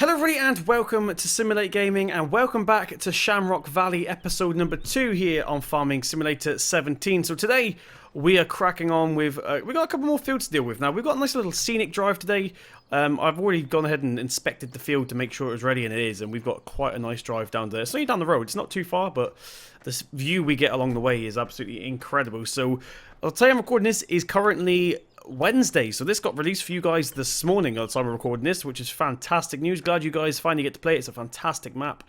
Hello everybody and welcome to Simulate Gaming and welcome back to Shamrock Valley episode number 2 here on Farming Simulator 17. So today we are cracking on with, we've got a couple more fields to deal with. Now we've got a nice little scenic drive today. I've already gone ahead and inspected the field to make sure it was ready, and it is, and we've got quite a nice drive down there. It's only down the road, it's not too far, but this view we get along the way is absolutely incredible. So I'll tell you, I'm recording this is currently Wednesday, so this got released for you guys this morning at the time of recording this, which is fantastic news. Glad you guys finally get to play it. It's a fantastic map.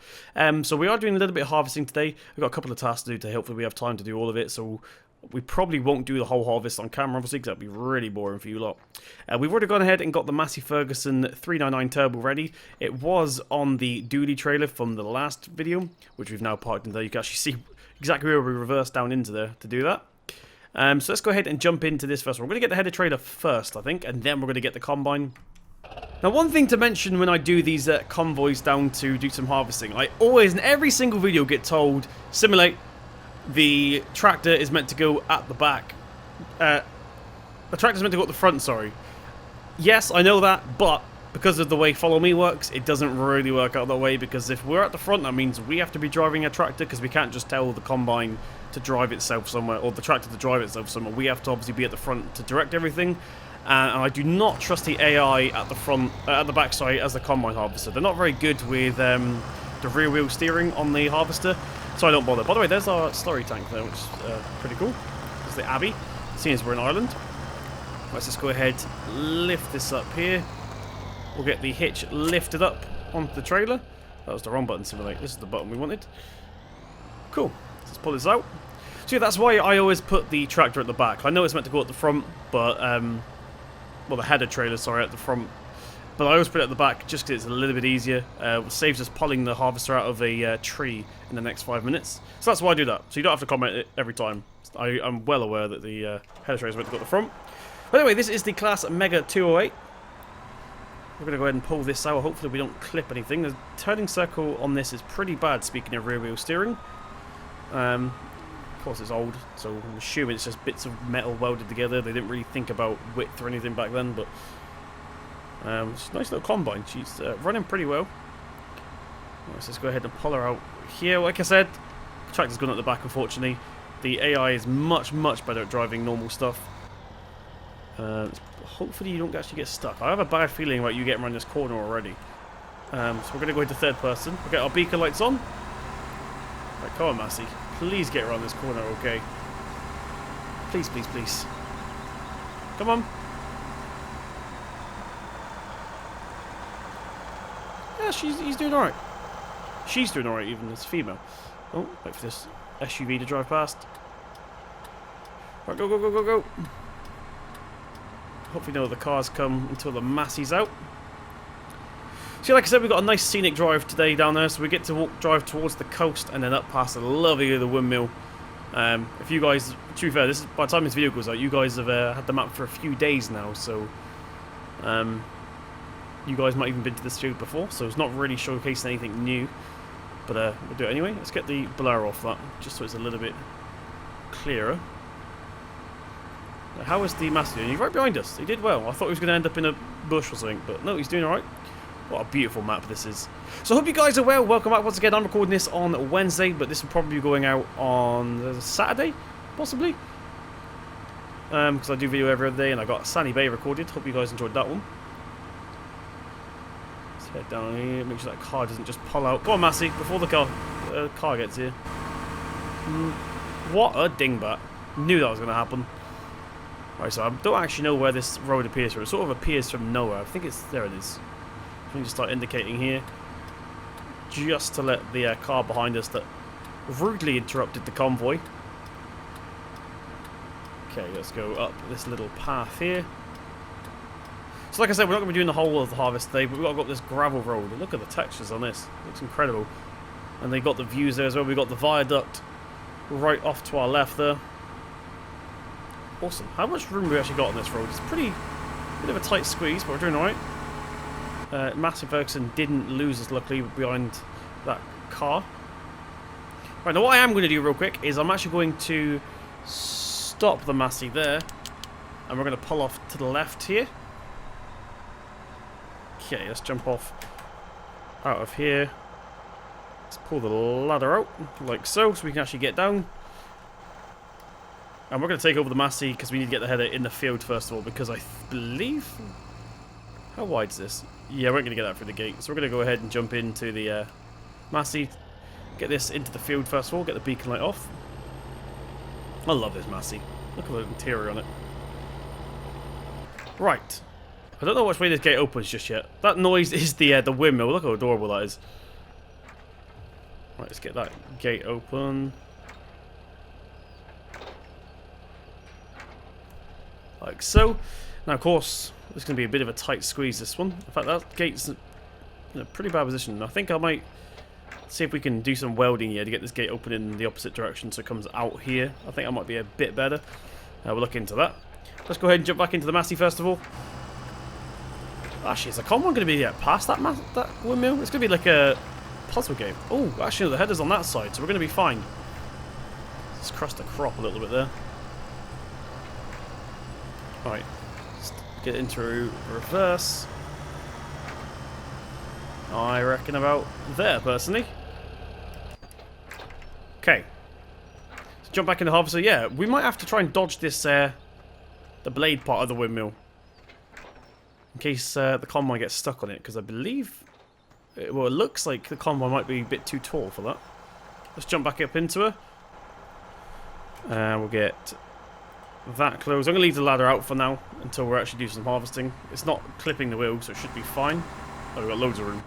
So we are doing a little bit of harvesting today. We've got a couple of tasks to do to hopefully we have time to do all of it, so we probably won't do the whole harvest on camera, obviously, because that'd be really boring for you lot. We've already gone ahead and got the Massey Ferguson 399 Turbo ready. It was on the dually trailer from the last video, which we've now parked in there. You can actually see exactly where we reversed down into there to do that. So let's go ahead and jump into this first. We're going to get the header trailer first, I think, and then we're going to get the combine. Now, one thing to mention when I do these convoys down to do some harvesting, I always, in every single video, get told, simulate, the tractor is meant to go at the back. The tractor's meant to go at the front, sorry. Yes, I know that, but because of the way Follow Me works, it doesn't really work out that way, because if we're at the front, that means we have to be driving a tractor, because we can't just tell the combine to drive itself somewhere, or the tractor to drive itself somewhere. We have to obviously be at the front to direct everything, and I do not trust the AI at the front, at the back, sorry, as the combine harvester. They're not very good with the rear wheel steering on the harvester, so I don't bother. By the way, there's our slurry tank there, which is pretty cool. There's the Abbey, seeing as we're in Ireland. Let's just go ahead, lift this up here. We'll get the hitch lifted up onto the trailer. That was the wrong button, Simulate. This is the button we wanted. Cool. Let's pull this out. So yeah, that's why I always put the tractor at the back. I know it's meant to go at the front, but well, the header trailer, sorry, at the front. But I always put it at the back just because it's a little bit easier. It saves us pulling the harvester out of a tree in the next 5 minutes. So that's why I do that. So you don't have to comment it every time. I'm well aware that the header trailer is meant to go at the front. But anyway, this is the class Mega 208. We're going to go ahead and pull this out. Hopefully we don't clip anything. The turning circle on this is pretty bad, speaking of rear wheel steering. Of course it's old, so I'm assuming it's just bits of metal welded together. They didn't really think about width or anything back then, but it's a nice little combine. She's running pretty well. Let's just go ahead and pull her out here. Like I said, the tractor's gone at the back, unfortunately. The AI is much, much better at driving normal stuff. Hopefully you don't actually get stuck. I have a bad feeling about you getting around this corner already. So we're going to go into third person. We'll get our beacon lights on. Right, come on, Massey. Please get around this corner, okay? Please, please, please. Come on. Yeah, he's doing alright. She's doing alright, even as female. Oh, wait for this SUV to drive past. Right, go, go, go, go, go. Hopefully none of the cars come until the Massey's out. So like I said, we've got a nice scenic drive today down there, so we get to drive towards the coast and then up past a lovely little windmill. If you guys, to be fair, this is, by the time this video goes out, you guys have had the map for a few days now, so you guys might have even been to this field before, so it's not really showcasing anything new, but we'll do it anyway. Let's get the blur off that, just so it's a little bit clearer. How is the Massey doing? He's right behind us. He did well. I thought he was going to end up in a bush or something, but no, he's doing alright. What a beautiful map this is. So I hope you guys are well. Welcome back once again. I'm recording this on Wednesday, but this will probably be going out on Saturday, possibly. Because I do video every other day, and I got Sunny Bay recorded. Hope you guys enjoyed that one. Let's head down here. Make sure that car doesn't just pull out. Go on, Massey, before the car gets here. What a dingbat. Knew that was going to happen. Right, so I don't actually know where this road appears from. It sort of appears from nowhere. I think it's... There it is. Let me just start indicating here. Just to let the car behind us that rudely interrupted the convoy. Okay, let's go up this little path here. So like I said, we're not going to be doing the whole of the harvest today, but we've got to go up this gravel road. Look at the textures on this. It looks incredible. And they got the views there as well. We've got the viaduct right off to our left there. Awesome. How much room have we actually got on this road? It's pretty bit of a tight squeeze, but we're doing alright. Massey Ferguson didn't lose us, luckily, behind that car. Right, now what I am going to do real quick is I'm actually going to stop the Massey there, and we're going to pull off to the left here. Okay, let's jump off out of here. Let's pull the ladder out, like so we can actually get down. And we're going to take over the Massey because we need to get the header in the field first of all, because I believe... How wide is this? Yeah, we're not going to get that through the gate. So we're going to go ahead and jump into the Massey, get this into the field first of all, get the beacon light off. I love this Massey. Look at the interior on it. Right. I don't know which way this gate opens just yet. That noise is the windmill. Look how adorable that is. Right, let's get that gate open. Like so. Now, of course, it's going to be a bit of a tight squeeze, this one. In fact, that gate's in a pretty bad position. I think I might see if we can do some welding here to get this gate open in the opposite direction so it comes out here. I think that might be a bit better. We'll look into that. Let's go ahead and jump back into the Massey first of all. Actually, is the convoy going to be past that windmill? It's going to be like a puzzle game. Oh, actually, no, the header's on that side, so we're going to be fine. Let's cross the crop a little bit there. Right, let's get into reverse. I reckon about there, personally. Okay. Let's jump back in the harvester. Yeah, we might have to try and dodge this, the blade part of the windmill. In case the convoy gets stuck on it, because I believe... Well, it looks like the convoy might be a bit too tall for that. Let's jump back up into her. We'll get that closed. I'm going to leave the ladder out for now until we're actually doing some harvesting. It's not clipping the wheel, so it should be fine. Oh, we've got loads of room.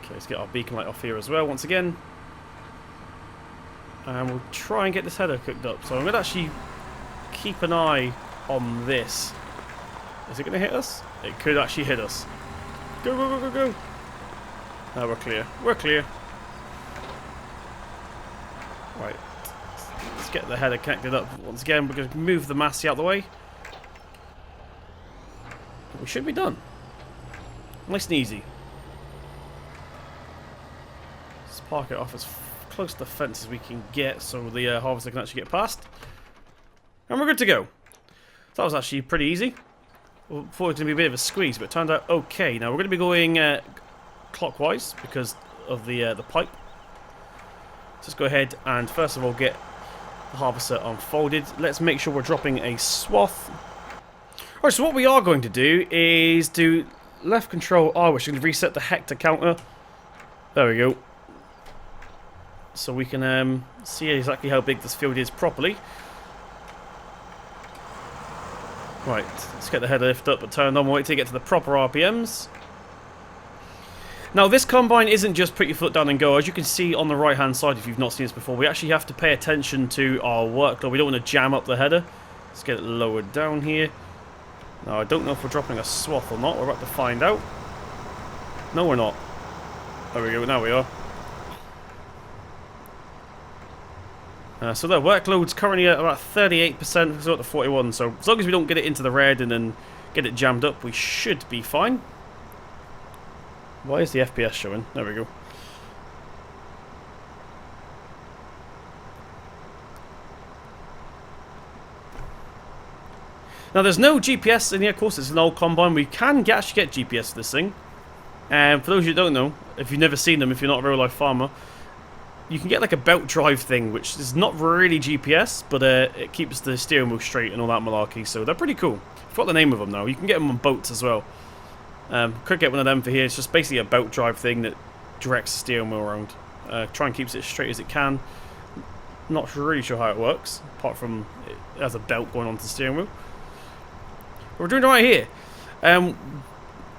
Okay, let's get our beacon light off here as well once again. And we'll try and get this header cooked up. So I'm going to actually keep an eye on this. Is it going to hit us? It could actually hit us. Go, go, go, go, go. Now we're clear. We're clear. Right. Let's get the header connected up once again. We're going to move the Massey out of the way. We should be done. Nice and easy. Let's park it off as close to the fence as we can get so the harvester can actually get past. And we're good to go. That was actually pretty easy. Well, thought it was going to be a bit of a squeeze, but it turned out okay. Now we're going to be going clockwise because of the pipe. Let's just go ahead and first of all get the harvester unfolded. Let's make sure we're dropping a swath. Alright, so what we are going to do is do left control R, which is going to reset the hectare counter. There we go. So we can see exactly how big this field is properly. Right, let's get the header lift up and turned on. We'll wait till you get to the proper RPMs. Now, this combine isn't just put your foot down and go. As you can see on the right-hand side, if you've not seen this before, we actually have to pay attention to our workload. We don't want to jam up the header. Let's get it lowered down here. Now, I don't know if we're dropping a swath or not. We're about to find out. No, we're not. There we go. Now we are. So their workload's currently at about 38%, it's up to 41, so as long as we don't get it into the red and then get it jammed up, we should be fine. Why is the FPS showing? There we go. Now there's no GPS in here, of course it's an old combine. We can actually get GPS for this thing. And for those who don't know, if you've never seen them, if you're not a real life farmer, you can get like a belt drive thing, which is not really GPS, but it keeps the steering wheel straight and all that malarkey, so they're pretty cool. I forgot the name of them now. You can get them on boats as well. Could get one of them for here. It's just basically a belt drive thing that directs the steering wheel around. Try and keeps it straight as it can. Not really sure how it works, apart from it has a belt going onto the steering wheel. But we're doing it right here.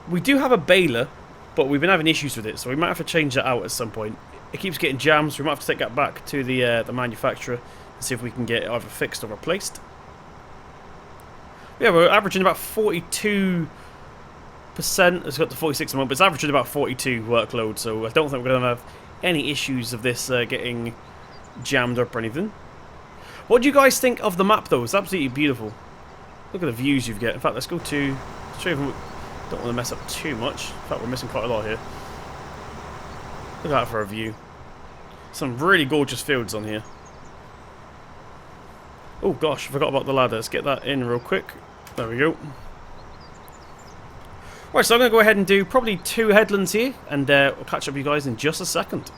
We do have a baler, but we've been having issues with it, so we might have to change that out at some point. It keeps getting jammed, so we might have to take that back to the manufacturer and see if we can get it either fixed or replaced. Yeah, we're averaging about 42%. It's got to 46 a month, but it's averaging about 42 workload, so I don't think we're going to have any issues of this getting jammed up or anything. What do you guys think of the map, though? It's absolutely beautiful. Look at the views you get. In fact, let's go to... don't want to mess up too much. In fact, we're missing quite a lot here. Look at that for a view. Some really gorgeous fields on here. Oh gosh, I forgot about the ladder. Let's get that in real quick. There we go. Right, so I'm going to go ahead and do probably 2 headlands here, and we'll catch up with you guys in just a second.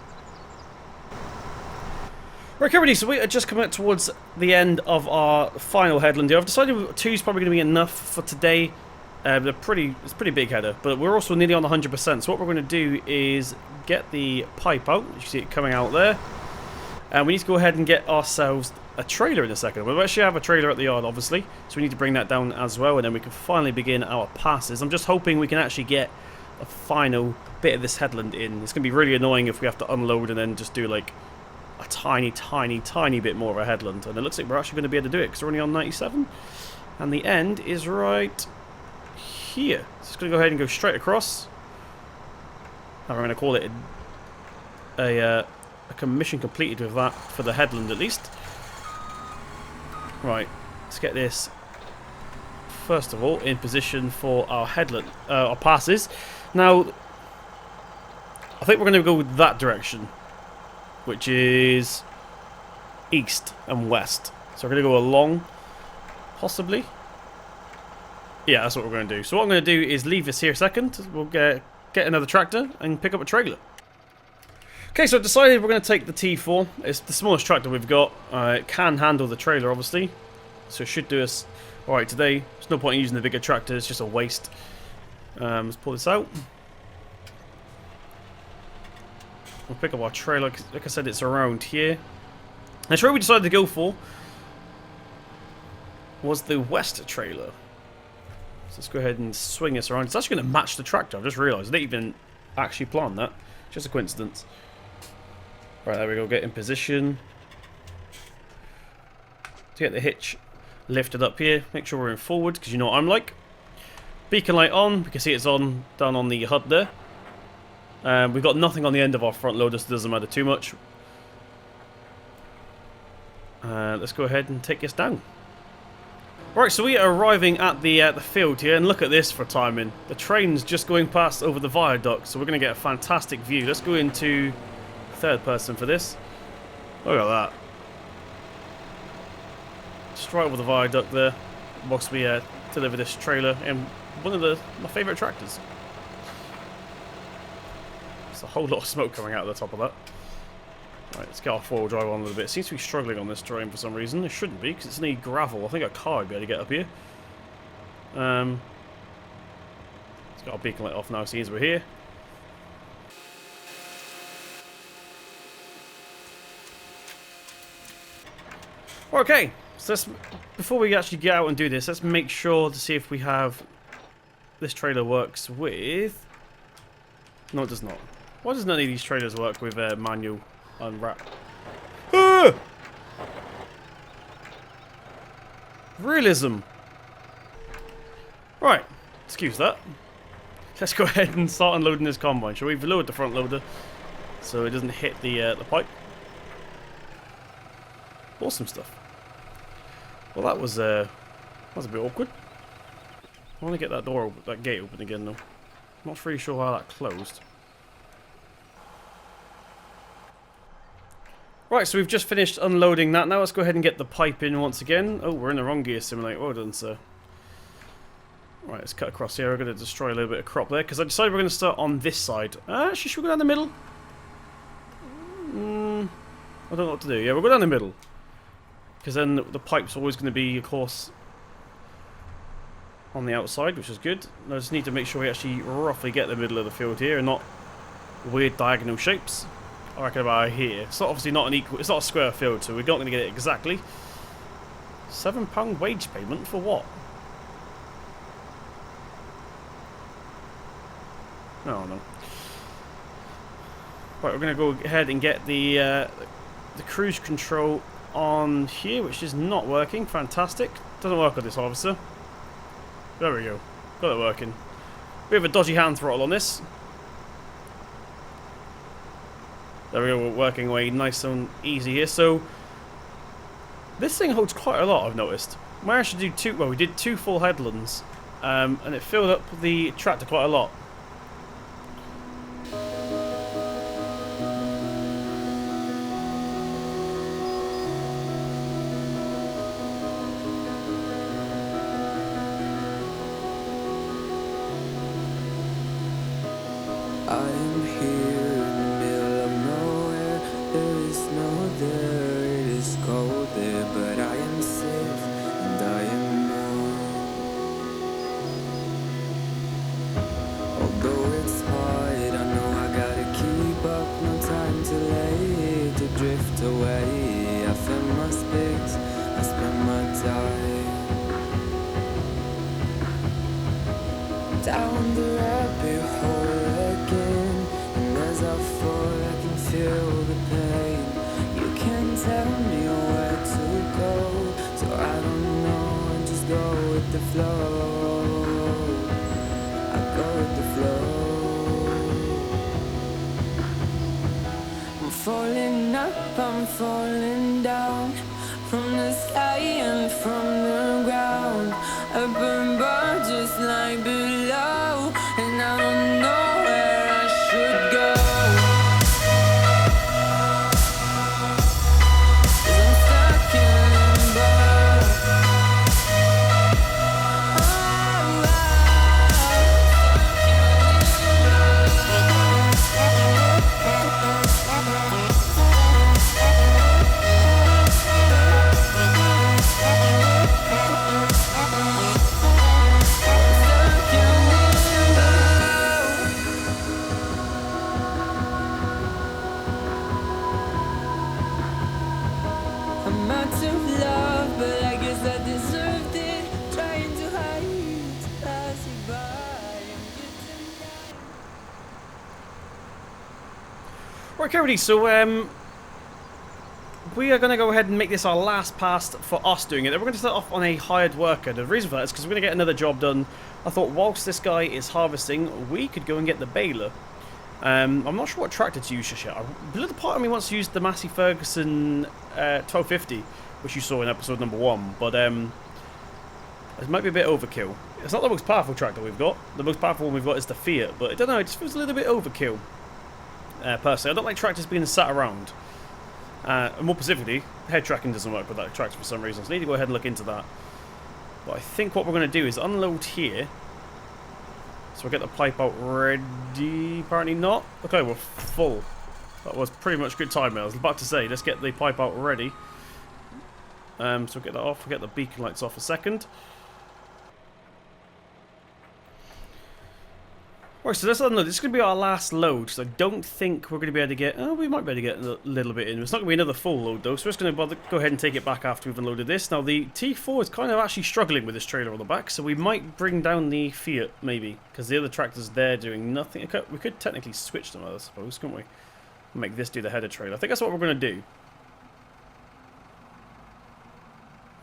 Right, everybody, so we are just coming up towards the end of our final headland here. I've decided 2 is probably going to be enough for today. It's a pretty big header, but we're also nearly on 100%. So what we're going to do is get the pipe out. You see it coming out there. And we need to go ahead and get ourselves a trailer in a second. We'll actually have a trailer at the yard, obviously. So we need to bring that down as well, and then we can finally begin our passes. I'm just hoping we can actually get a final bit of this headland in. It's going to be really annoying if we have to unload and then just do like a tiny bit more of a headland. And it looks like we're actually going to be able to do it because we're only on 97. And the end is right here. So it's going to go ahead and go straight across. And we're going to call it a commission completed with that for the headland at least. Right, let's get this first of all in position for our headland, our passes. Now, I think we're going to go that direction, which is east and west. So we're going to go along, possibly. Yeah, that's what we're going to do. So what I'm going to do is leave this here a second. We'll get another tractor and pick up a trailer. Okay, so I've decided we're going to take the T4. It's the smallest tractor we've got. It can handle the trailer, obviously. So it should do us alright today. There's no point in using the bigger tractor. It's just a waste. Let's pull this out. We'll pick up our trailer. Like I said, it's around here. The trailer we decided to go for was the west trailer. So let's go ahead and swing this around. It's actually going to match the tractor. I've just realised. I didn't even actually plan that. Just a coincidence. Right, there we go. Get in position. To get the hitch lifted up here. Make sure we're in forward, because you know what I'm like. Beacon light on. We can see it's on down on the HUD there. We've got nothing on the end of our front loader, so it doesn't matter too much. Let's go ahead and take this down. Right, so we are arriving at the field here, and look at this for timing. The train's just going past over the viaduct, so we're going to get a fantastic view. Let's go into third person for this. Look at that. Just right over the viaduct there, whilst we deliver this trailer in one of my favourite tractors. There's a whole lot of smoke coming out of the top of that. Right, let's get our four-wheel drive on a little bit. It seems to be struggling on this terrain for some reason. It shouldn't be, because it's near gravel. I think a car would be able to get up here. Let's get our beacon light off now, seeing as we're here. Okay, so before we actually get out and do this, let's make sure to see if we have... This trailer works with... No, it does not. Why does none of these trailers work with manual unwrap? Ah! Realism. Right, excuse that. Let's go ahead and start unloading this combine. Shall we load the front loader so it doesn't hit the pipe? Awesome stuff. Well, that was a bit awkward. I want to get that gate open again though. Not really sure how that closed. Right, so we've just finished unloading that. Now let's go ahead and get the pipe in once again. Oh, we're in the wrong gear simulator. Well done, sir. Right, let's cut across here. We're going to destroy a little bit of crop there, because I decided we're going to start on this side. Should we go down the middle? I don't know what to do. Yeah, we'll go down the middle. Because then the pipe's always going to be, of course, on the outside, which is good. I just need to make sure we actually roughly get the middle of the field here and not weird diagonal shapes. I reckon about here. It's obviously not an equal. It's not a square field, so we're not going to get it exactly. £7 wage payment for what? No, no. Right, we're going to go ahead and get the cruise control on here, which is not working. Fantastic. Doesn't work on this, officer. There we go. Got it working. We have a dodgy hand throttle on this. There we go, we're working away nice and easy here. So, this thing holds quite a lot, I've noticed. We actually we did 2 full headlands, and it filled up the tractor quite a lot. drift away. I fill my space, I spend my time down the rabbit hole again. And as I fall, I can feel the pain. You can't tell me where to go, so I don't know, I just go with the flow. I go with the flow. I'm falling up, I'm falling down, from the sky and from the ground. Up above just like below, and I don't know where I should go. 'Cause I'm stuck in limbo. I'm out of love, but I guess I deserved it. Trying to hide, passing by. I'm getting down. Right, Cody, so we are going to go ahead and make this our last pass for us doing it. Then we're going to start off on a hired worker. The reason for that is because we're going to get another job done. I thought whilst this guy is harvesting, we could go and get the baler. I'm not sure what tractor to use just yet. A little part of me wants to use the Massey Ferguson 1250, which you saw in episode number 1, but it might be a bit overkill. It's not the most powerful tractor we've got. The most powerful one we've got is the Fiat, but I don't know, it just feels a little bit overkill. Personally, I don't like tractors being sat around. And more specifically, head tracking doesn't work with that tractor for some reason, so I need to go ahead and look into that. But I think what we're going to do is unload here. So we'll get the pipe out ready. Apparently not. Okay, we're full. That was pretty much good timing. I was about to say, let's get the pipe out ready. So we'll get that off. We'll get the beacon lights off a second. Right, so let's unload. This is going to be our last load. So I don't think we're going to be able to get... Oh, we might be able to get a little bit in. It's not going to be another full load, though. So we're just going to go ahead and take it back after we've unloaded this. Now, the T4 is kind of actually struggling with this trailer on the back. So we might bring down the Fiat, maybe. Because the other tractor's there doing nothing. We could technically switch them, I suppose, couldn't we? Make this do the header trailer. I think that's what we're going to do.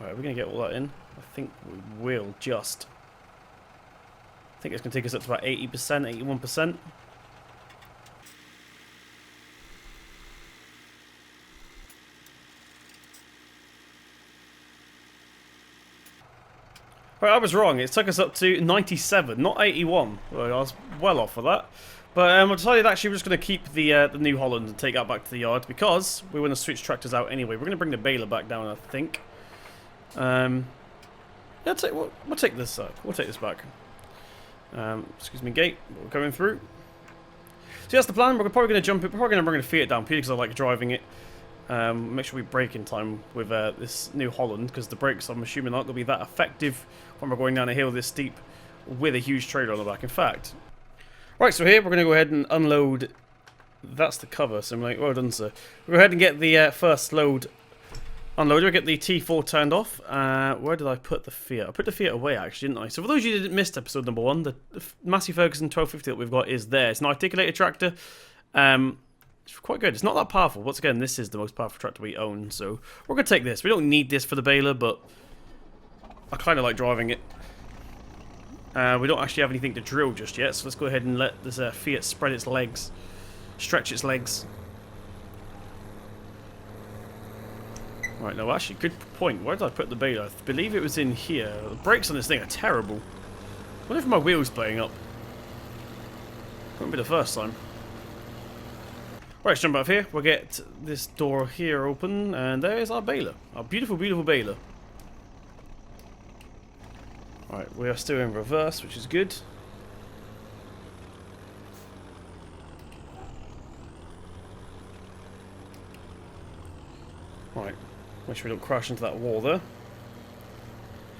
Alright, we're going to get all that in. I think we will just... I think it's going to take us up to about 80%, 81%. Right, I was wrong. It took us up to 97, not 81. Well, I was well off for that. But I decided actually we're just going to keep the New Holland and take that back to the yard because we want to switch tractors out anyway. We're going to bring the baler back down, I think. Yeah, we'll take this. We'll take this back. Excuse me, gate. We're going through. So that's the plan. We're probably going to jump it. We're probably going to bring the Fiat down purely because I like driving it. Make sure we brake in time with this New Holland because the brakes, I'm assuming, aren't going to be that effective when we're going down a hill this steep with a huge trailer on the back. In fact, right. So here we're going to go ahead and unload. That's the cover. So I'm like, well done, sir. We'll go ahead and get the first load. Unloader, we'll get the T4 turned off. Where did I put the Fiat? I put the Fiat away, actually, didn't I? So for those of you that missed episode number 1, the Massey Ferguson 1250 that we've got is there. It's an articulated tractor. It's quite good. It's not that powerful. Once again, this is the most powerful tractor we own. So we're going to take this. We don't need this for the baler, but I kind of like driving it. We don't actually have anything to drill just yet. So let's go ahead and let this Fiat spread its legs. Stretch its legs. Right, no, actually, good point. Where did I put the baler? I believe it was in here. The brakes on this thing are terrible. I wonder if my wheel's playing up. Won't be the first time. Right, let's jump out of here. We'll get this door here open, and there's our baler. Our beautiful, beautiful baler. Right, we are still in reverse, which is good. Right. Make sure we don't crash into that wall there.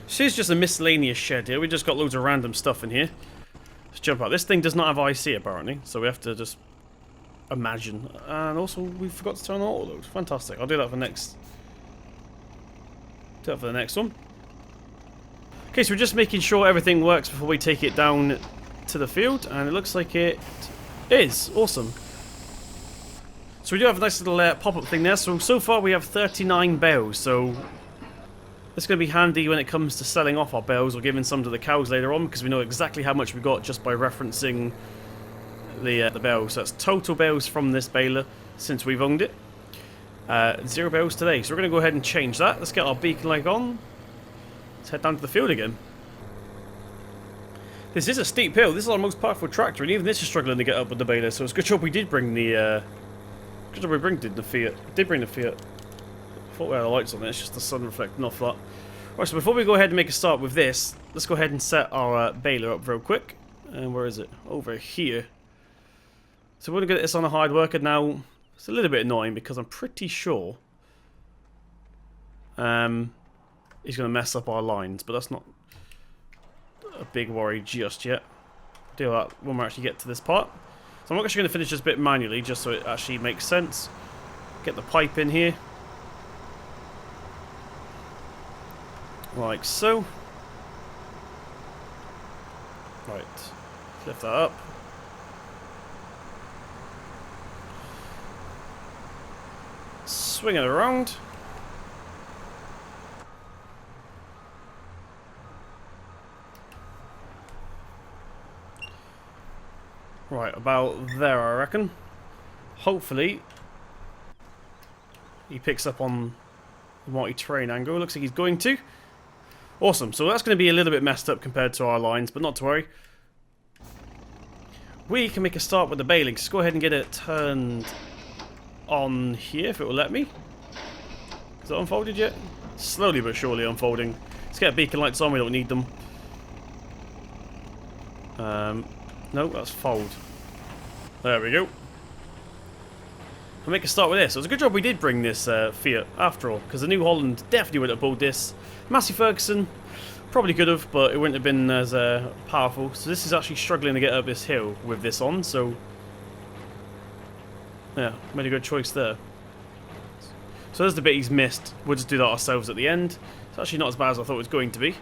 This is just a miscellaneous shed here. We just got loads of random stuff in here. Let's jump out. This thing does not have IC apparently, so we have to just imagine. And also, we forgot to turn on auto load. Fantastic. I'll do that for next. Do that for the next one. Okay, so we're just making sure everything works before we take it down to the field, and it looks like it is. Awesome. So we do have a nice little pop-up thing there. So far we have 39 bales, so it's going to be handy when it comes to selling off our bales or giving some to the cows later on, because we know exactly how much we got just by referencing the bales. So that's total bales from this baler since we've owned it. 0 bales today, so we're going to go ahead and change that. Let's get our beacon light on. Let's head down to the field again. This is a steep hill. This is our most powerful tractor, and even this is struggling to get up with the baler. So it's a good job we did bring the. Good job we did the Fiat. Did bring the Fiat. I thought we had the lights on it. It's just the sun reflecting off that. Right. So before we go ahead and make a start with this, let's go ahead and set our baler up real quick. And where is it? Over here. So we're gonna get this on a hard worker now. It's a little bit annoying because I'm pretty sure. He's gonna mess up our lines, but that's not a big worry just yet. Do that when we actually get to this part. So I'm actually going to finish this bit manually just so it actually makes sense. Get the pipe in here. Like so. Right. Lift that up. Swing it around. Right, about there, I reckon. Hopefully, he picks up on the multi-terrain angle. Looks like he's going to. Awesome. So that's going to be a little bit messed up compared to our lines, but not to worry. We can make a start with the baling. Just go ahead and get it turned on here, if it will let me. Is it unfolded yet? Slowly but surely unfolding. Let's get beacon lights on. We don't need them. No, that's fold. There we go. I'll make a start with this. So it's a good job we did bring this Fiat after all, because the New Holland definitely would have pulled this. Massey Ferguson probably could have, but it wouldn't have been as powerful. So this is actually struggling to get up this hill with this on. So yeah, made a good choice there. So there's the bit he's missed. We'll just do that ourselves at the end. It's actually not as bad as I thought it was going to be.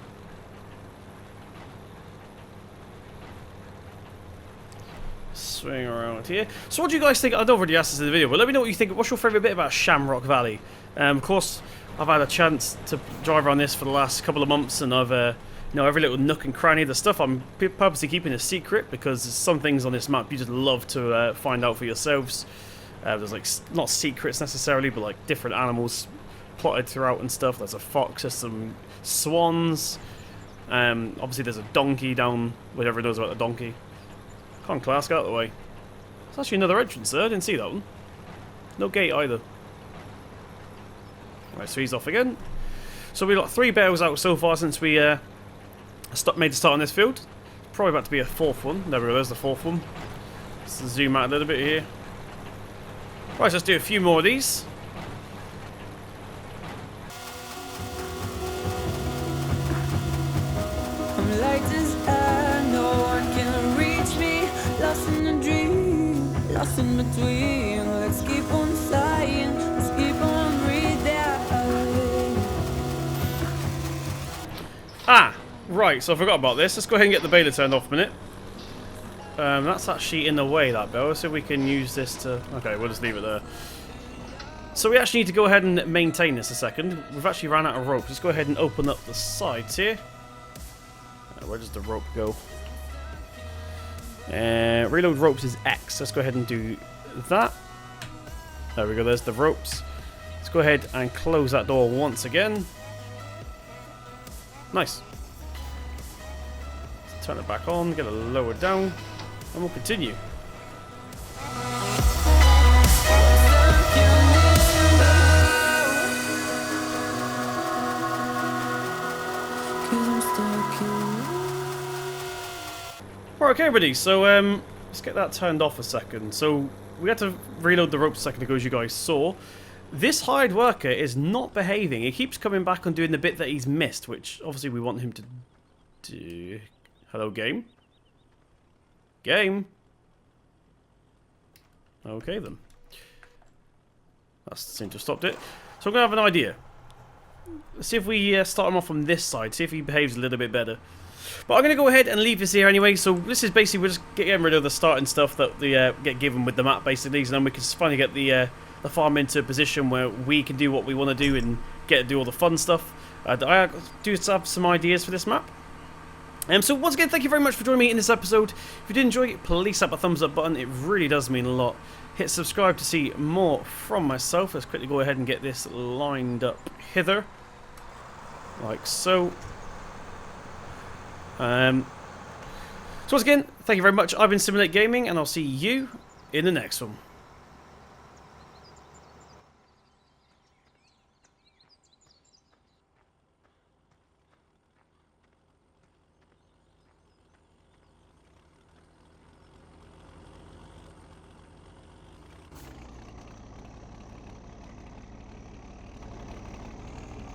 Swing around here. So what do you guys think? I'd already asked this in the video, but let me know what you think. What's your favourite bit about Shamrock Valley? Of course, I've had a chance to drive around this for the last couple of months, and I've, you know, every little nook and cranny. The stuff I'm purposely keeping a secret because there's some things on this map you just love to find out for yourselves. There's like not secrets necessarily, but like different animals plotted throughout and stuff. There's a fox, there's some swans. Obviously, there's a donkey down. Whatever knows about the donkey. Come on, class, get out of the way. There's actually another entrance there. I didn't see that one. No gate either. Right, so he's off again. So we've got 3 bales out so far since we made the start on this field. Probably about to be a 4th one. There we go, there's the 4th one. Let's zoom out a little bit here. Right, so let's do a few more of these. I'm light as air, no one can reach me. Lost in a dream, lost in between. Let's keep on flying, let's keep on breathing. Ah, right, so I forgot about this. Let's go ahead and get the baler turned off a minute. That's actually in the way, that bell, so we can use this to... Okay, we'll just leave it there. So we actually need to go ahead and maintain this a second. We've actually ran out of rope. Let's go ahead and open up the sides here. Where does the rope go? Reload ropes is X. Let's go ahead and do that. There we go, there's the ropes. Let's go ahead and close that door once again. Nice. Let's turn it back on, get it lowered down, and we'll continue. Right, okay everybody, so let's get that turned off a second. So we had to reload the ropes a second ago, as you guys saw. This hired worker is not behaving. He keeps coming back and doing the bit that he's missed, which obviously we want him to do. Hello, game? Game? Okay then. That seemed to have stopped it. So I'm going to have an idea. Let's see if we start him off from this side, see if he behaves a little bit better. But I'm going to go ahead and leave this here anyway, so this is basically, we're just getting rid of the starting stuff that we get given with the map basically, so then we can finally get the farm into a position where we can do what we want to do and get to do all the fun stuff. I do have some ideas for this map. So once again, thank you very much for joining me in this episode. If you did enjoy it, please slap a thumbs up button, it really does mean a lot. Hit subscribe to see more from myself. Let's quickly go ahead and get this lined up hither. Like so. So once again, thank you very much. I've been Simulate Gaming, and I'll see you in the next one.